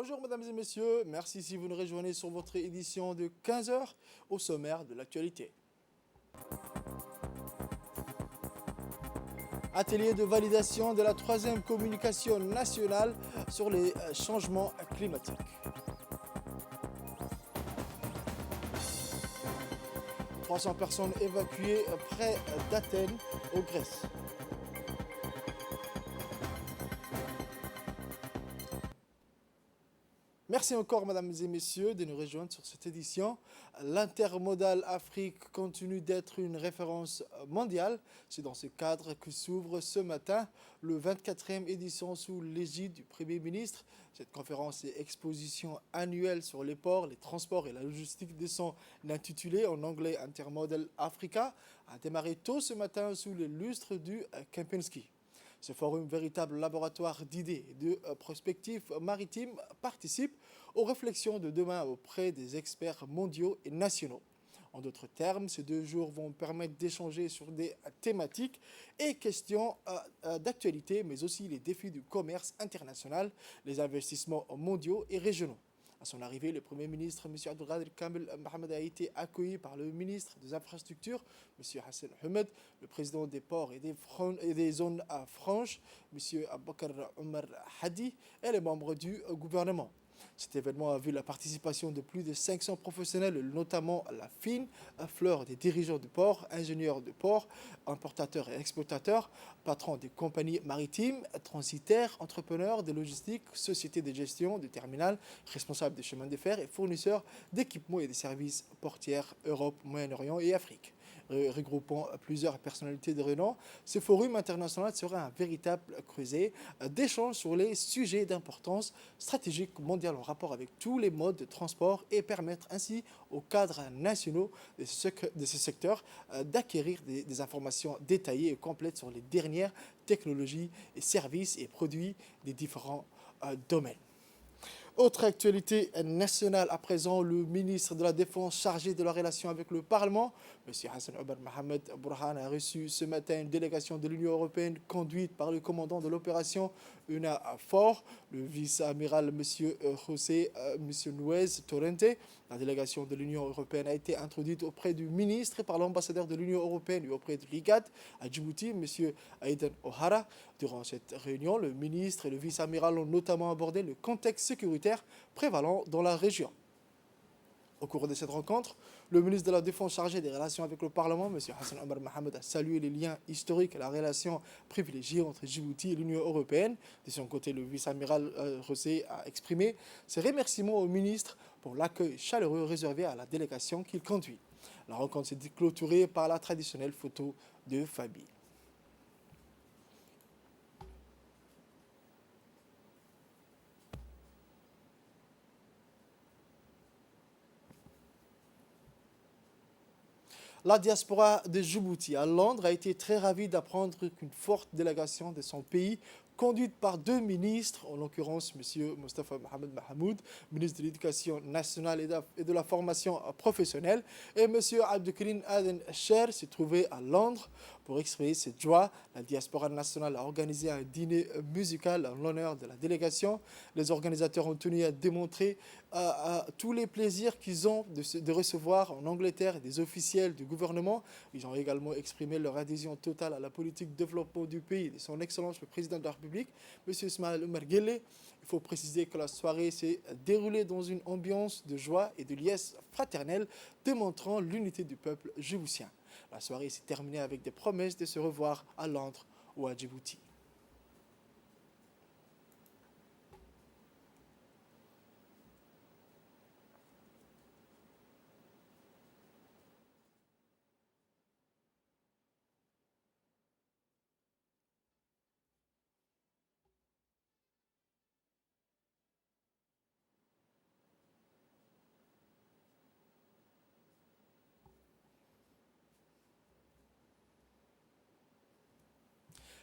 Bonjour mesdames et messieurs, merci si vous nous rejoignez sur votre édition de 15 heures au sommaire de l'actualité. Atelier de validation de la troisième communication nationale sur les changements climatiques. « 300 personnes évacuées près d'Athènes, au Grèce. Merci encore, mesdames et messieurs, de nous rejoindre sur cette édition. L'intermodal Afrique continue d'être une référence mondiale. C'est dans ce cadre que s'ouvre ce matin le 24e édition sous l'égide du Premier ministre. Cette conférence et exposition annuelle sur les ports, les transports et la logistique de son intitulé en anglais Intermodal Africa a démarré tôt ce matin sous le lustre du Kempinski. Ce forum, véritable laboratoire d'idées et de prospectives maritimes, participe aux réflexions de demain auprès des experts mondiaux et nationaux. En d'autres termes, ces 2 jours vont permettre d'échanger sur des thématiques et questions d'actualité, mais aussi les défis du commerce international, les investissements mondiaux et régionaux. À son arrivée, le Premier ministre, M. Abdelkader Kamel Mohamed, a été accueilli par le ministre des Infrastructures, M. Hassan Ahmed, le président des ports et des zones franches, M. Abakar Omar Hadi, et les membres du gouvernement. Cet événement a vu la participation de plus de 500 professionnels, notamment la fine fleur des dirigeants de port, ingénieurs de port, importateurs et exploitateurs, patrons des compagnies maritimes, transitaires, entrepreneurs de logistique, sociétés de gestion de terminal, responsables des chemins de fer et fournisseurs d'équipements et de services portières Europe, Moyen-Orient et Afrique. Regroupant plusieurs personnalités de renom, ce forum international sera un véritable creuset d'échanges sur les sujets d'importance stratégique mondiale en rapport avec tous les modes de transport et permettre ainsi aux cadres nationaux de ce secteur d'acquérir des informations détaillées et complètes sur les dernières technologies et services et produits des différents domaines. Autre actualité nationale à présent, le ministre de la Défense chargé de la relation avec le Parlement, M. Hassan Omar Mohamed Bourhan, a reçu ce matin une délégation de l'Union européenne conduite par le commandant de l'opération UNAFOR, le vice-amiral M. José Nuez Torrente. La délégation de l'Union européenne a été introduite auprès du ministre par l'ambassadeur de l'Union européenne et auprès de l'IGAD à Djibouti, M. Aïdan O'Hara. Durant cette réunion, le ministre et le vice-amiral ont notamment abordé le contexte sécuritaire prévalant dans la région. Au cours de cette rencontre, le ministre de la Défense chargé des relations avec le Parlement, M. Hassan Omar Mohamed, a salué les liens historiques et la relation privilégiée entre Djibouti et l'Union européenne. De son côté, le vice-amiral José a exprimé ses remerciements au ministre pour l'accueil chaleureux réservé à la délégation qu'il conduit. La rencontre s'est clôturée par la traditionnelle photo de famille. La diaspora de Djibouti à Londres a été très ravie d'apprendre qu'une forte délégation de son pays, conduite par 2 ministres, en l'occurrence M. Mostafa Mohamed Mahamoud, ministre de l'Éducation nationale et de la formation professionnelle, et M. Abdelkarim Aden Cher, s'est trouvé à Londres pour exprimer cette joie. La diaspora nationale a organisé un dîner musical en l'honneur de la délégation. Les organisateurs ont tenu à démontrer tous les plaisirs qu'ils ont de recevoir en Angleterre des officiels du gouvernement. Ils ont également exprimé leur adhésion totale à la politique de développement du pays de son Excellence le Président de la République, M. Ismaël Omar Guelleh. Il faut préciser que la soirée s'est déroulée dans une ambiance de joie et de liesse fraternelle, démontrant l'unité du peuple djiboutien. La soirée s'est terminée avec des promesses de se revoir à Londres ou à Djibouti.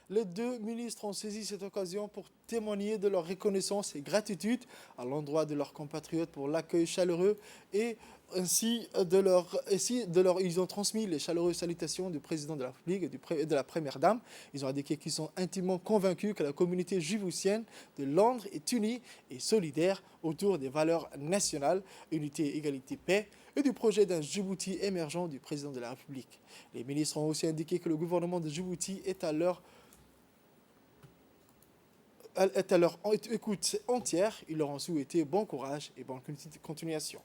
Les 2 ministres ont saisi cette occasion pour témoigner de leur reconnaissance et gratitude à l'endroit de leurs compatriotes pour l'accueil chaleureux et Ils ont transmis les chaleureuses salutations du président de la République et de la première dame. Ils ont indiqué qu'ils sont intimement convaincus que la communauté djiboutienne de Londres est unie et solidaire autour des valeurs nationales, unité, égalité, paix, et du projet d'un Djibouti émergent du président de la République. Les ministres ont aussi indiqué que le gouvernement de Djibouti est à leur écoute entière. Ils leur ont souhaité bon courage et bonne continuation.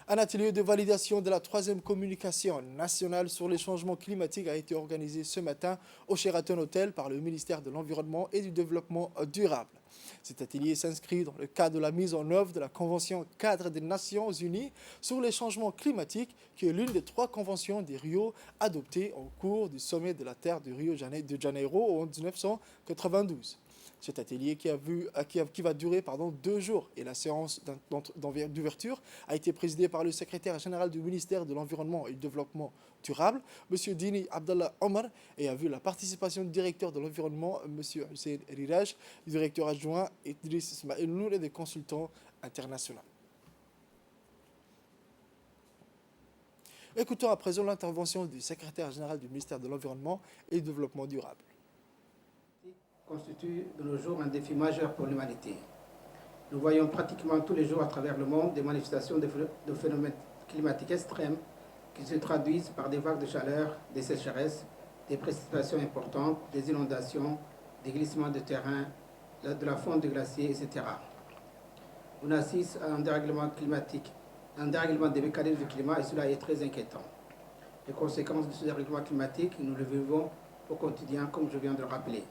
Un atelier de validation de la troisième communication nationale sur les changements climatiques a été organisé ce matin au Sheraton Hotel par le ministère de l'Environnement et du Développement durable. Cet atelier s'inscrit dans le cadre de la mise en œuvre de la Convention cadre des Nations Unies sur les changements climatiques, qui est l'une des 3 conventions des Rio adoptées au cours du sommet de la Terre de Rio de Janeiro en 1992. Cet atelier qui va durer 2 jours et la séance d'ouverture a été présidée par le secrétaire général du ministère de l'Environnement et du Développement durable, M. Dini Abdallah Omar, et a vu la participation du directeur de l'Environnement, M. Hussein Riraj, du directeur adjoint Idriss Ismail Nour et des consultants internationaux. Écoutons à présent l'intervention du secrétaire général du ministère de l'Environnement et du Développement durable. Constitue de nos jours un défi majeur pour l'humanité. Nous voyons pratiquement tous les jours à travers le monde des manifestations de phénomènes climatiques extrêmes qui se traduisent par des vagues de chaleur, des sécheresses, des précipitations importantes, des inondations, des glissements de terrain, de la fonte des glaciers, etc. On assiste à un dérèglement climatique, un dérèglement des mécanismes du climat, et cela est très inquiétant. Les conséquences de ce dérèglement climatique, nous le vivons au quotidien, comme je viens de le rappeler.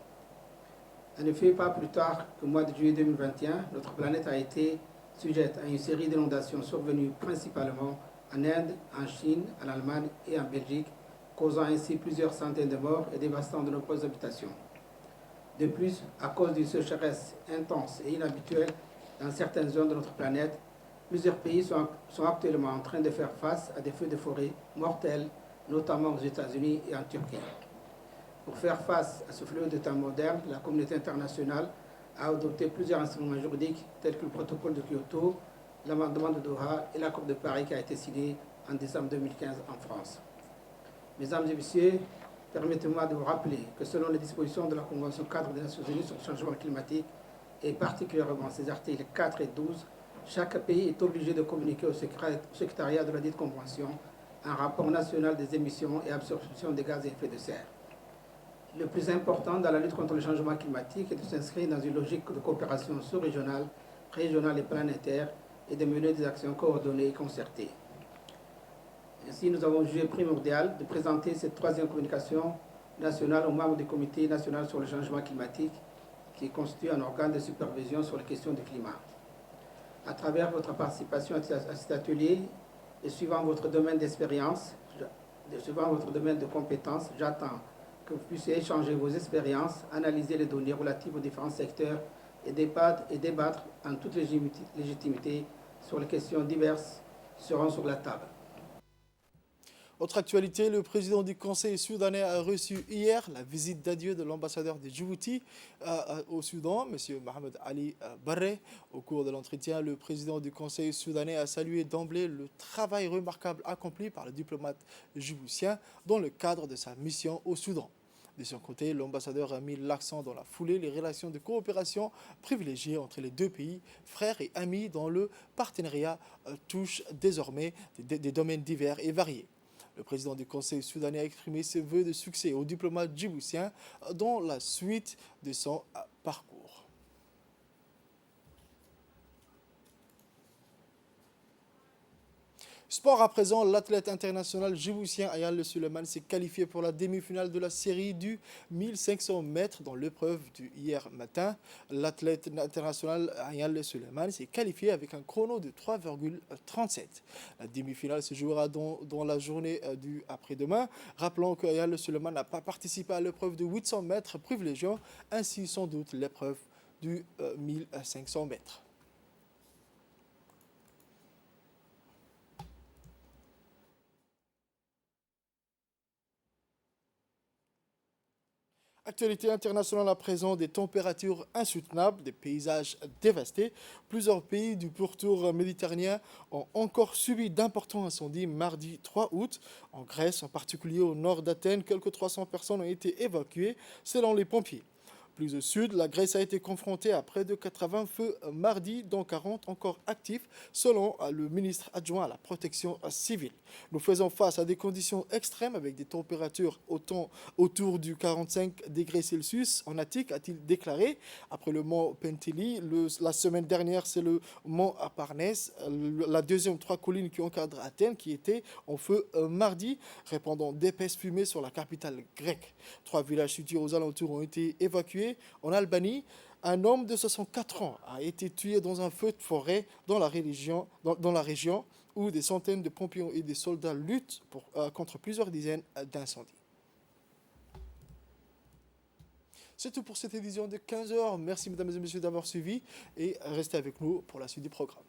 En effet, pas plus tard qu'au mois de juillet 2021, notre planète a été sujette à une série d'inondations survenues principalement en Inde, en Chine, en Allemagne et en Belgique, causant ainsi plusieurs centaines de morts et dévastant de nombreuses habitations. De plus, à cause d'une sécheresse intense et inhabituelle dans certaines zones de notre planète, plusieurs pays sont actuellement en train de faire face à des feux de forêt mortels, notamment aux États-Unis et en Turquie. Pour faire face à ce fléau de temps moderne, la communauté internationale a adopté plusieurs instruments juridiques tels que le protocole de Kyoto, l'amendement de Doha et l'accord de Paris qui a été signé en décembre 2015 en France. Mesdames et messieurs, permettez-moi de vous rappeler que selon les dispositions de la Convention cadre des Nations Unies sur le changement climatique, et particulièrement ses articles 4 et 12, chaque pays est obligé de communiquer au secrétariat de la dite convention un rapport national des émissions et absorption des gaz à effet de serre. Le plus important dans la lutte contre le changement climatique est de s'inscrire dans une logique de coopération sous-régionale, régionale et planétaire, et de mener des actions coordonnées et concertées. Ainsi, nous avons jugé primordial de présenter cette troisième communication nationale aux membres du Comité national sur le changement climatique, qui constitue un organe de supervision sur les questions du climat. À travers votre participation à cet atelier et suivant votre domaine d'expérience, suivant votre domaine de compétences, j'attends que vous puissiez échanger vos expériences, analyser les données relatives aux différents secteurs et débattre en toute légitimité sur les questions diverses qui seront sur la table. Autre actualité, le président du Conseil soudanais a reçu hier la visite d'adieu de l'ambassadeur de Djibouti au Soudan, M. Mohamed Ali Barre. Au cours de l'entretien, le président du Conseil soudanais a salué d'emblée le travail remarquable accompli par le diplomate djiboutien dans le cadre de sa mission au Soudan. De son côté, l'ambassadeur a mis l'accent dans la foulée les relations de coopération privilégiées entre les 2 pays, frères et amis, dont le partenariat touche désormais des domaines divers et variés. Le président du Conseil soudanais a exprimé ses vœux de succès au diplomate djiboutien dans la suite de son parcours. Sport à présent, l'athlète international djiboutien Ayale Suleiman s'est qualifié pour la demi-finale de la série du 1500 mètres dans l'épreuve du hier matin. L'athlète international Ayale Suleiman s'est qualifié avec un chrono de 3,37. La demi-finale se jouera dans la journée du après-demain. Rappelons que Ayale Suleiman n'a pas participé à l'épreuve de 800 mètres, privilégiant ainsi sans doute l'épreuve du 1500 mètres. Actualité internationale à présent, des températures insoutenables, des paysages dévastés. Plusieurs pays du pourtour méditerranéen ont encore subi d'importants incendies mardi 3 août. En Grèce, en particulier au nord d'Athènes, quelques 300 personnes ont été évacuées selon les pompiers. Plus au sud, la Grèce a été confrontée à près de 80 feux mardi, dont 40 encore actifs, selon le ministre adjoint à la protection civile. Nous faisons face à des conditions extrêmes avec des températures autour du 45 degrés Celsius en Attique, a-t-il déclaré. Après le mont Penteli, la semaine dernière, c'est le mont Parnès, la deuxième trois collines qui encadrent Athènes, qui étaient en feu mardi, répandant d'épaisses fumées sur la capitale grecque. 3 villages situés aux alentours ont été évacués. En Albanie, un homme de 64 ans a été tué dans un feu de forêt dans la région où des centaines de pompiers et des soldats luttent contre plusieurs dizaines d'incendies. C'est tout pour cette édition de 15h. Merci mesdames et messieurs d'avoir suivi et restez avec nous pour la suite du programme.